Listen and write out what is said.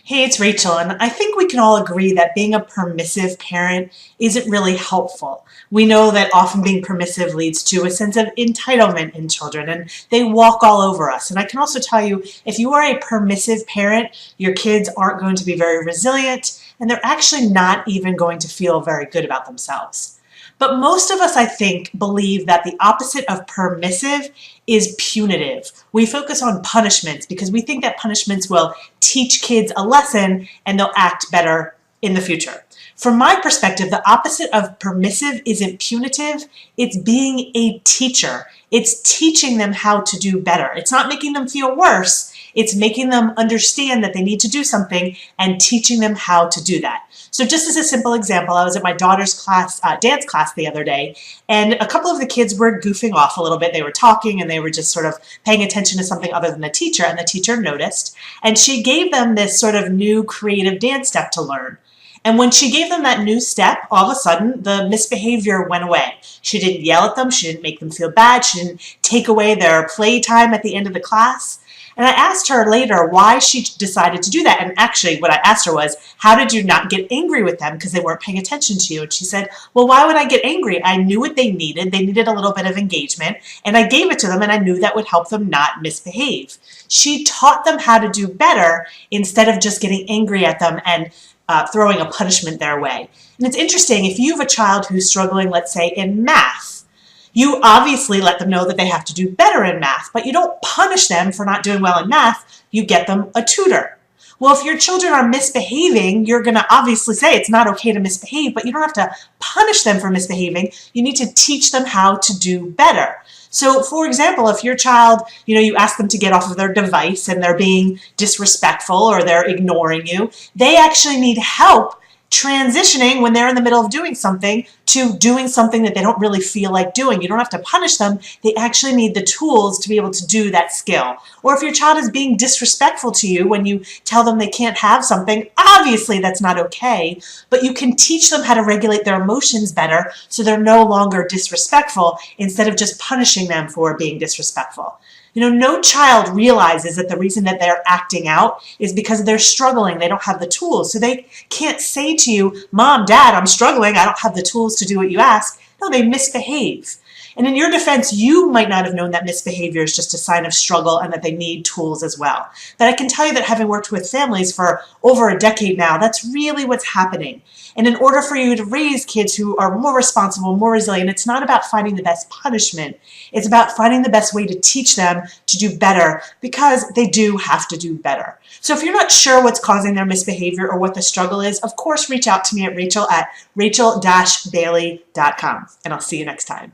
Hey, it's Rachel, and I think we can all agree that being a permissive parent isn't really helpful. We know that often being permissive leads to a sense of entitlement in children, and they walk all over us. And I can also tell you, if you are a permissive parent, your kids aren't going to be very resilient, and they're actually not even going to feel very good about themselves. But most of us, I think, believe that the opposite of permissive is punitive. We focus on punishments because we think that punishments will teach kids a lesson and they'll act better in the future. From my perspective, the opposite of permissive isn't punitive, it's being a teacher. It's teaching them how to do better. It's not making them feel worse, it's making them understand that they need to do something and teaching them how to do that. So just as a simple example, I was at my daughter's class, dance class the other day, and a couple of the kids were goofing off a little bit. They were talking and they were just sort of paying attention to something other than the teacher, and the teacher noticed, and she gave them this sort of new creative dance step to learn. And when she gave them that new step, all of a sudden, the misbehavior went away. She didn't yell at them. She didn't make them feel bad. She didn't take away their playtime at the end of the class. And I asked her later why she decided to do that. And actually, what I asked her was, how did you not get angry with them because they weren't paying attention to you? And she said, well, why would I get angry? I knew what they needed. They needed a little bit of engagement, and I gave it to them, and I knew that would help them not misbehave. She taught them how to do better instead of just getting angry at them and throwing a punishment their way. And it's interesting, if you have a child who's struggling, let's say, in math, you obviously let them know that they have to do better in math, but you don't punish them for not doing well in math. You get them a tutor. Well, if your children are misbehaving, you're going to obviously say it's not okay to misbehave, but you don't have to punish them for misbehaving. You need to teach them how to do better. So, for example, if your child, you ask them to get off of their device and they're being disrespectful or they're ignoring you, they actually need help transitioning when they're in the middle of doing something to doing something that they don't really feel like doing. You don't have to punish them. They actually need the tools to be able to do that skill. Or if your child is being disrespectful to you when you tell them they can't have something, obviously that's not okay, but you can teach them how to regulate their emotions better so they're no longer disrespectful instead of just punishing them for being disrespectful. No child realizes that the reason that they're acting out is because they're struggling. They don't have the tools. So they can't say to you, Mom, Dad, I'm struggling. I don't have the tools to do what you ask. No, they misbehave. And in your defense, you might not have known that misbehavior is just a sign of struggle and that they need tools as well. But I can tell you that having worked with families for over a decade now, that's really what's happening. And in order for you to raise kids who are more responsible, more resilient, it's not about finding the best punishment. It's about finding the best way to teach them to do better because they do have to do better. So if you're not sure what's causing their misbehavior or what the struggle is, of course, reach out to me at rachel@rachel-bailey.com, and I'll see you next time.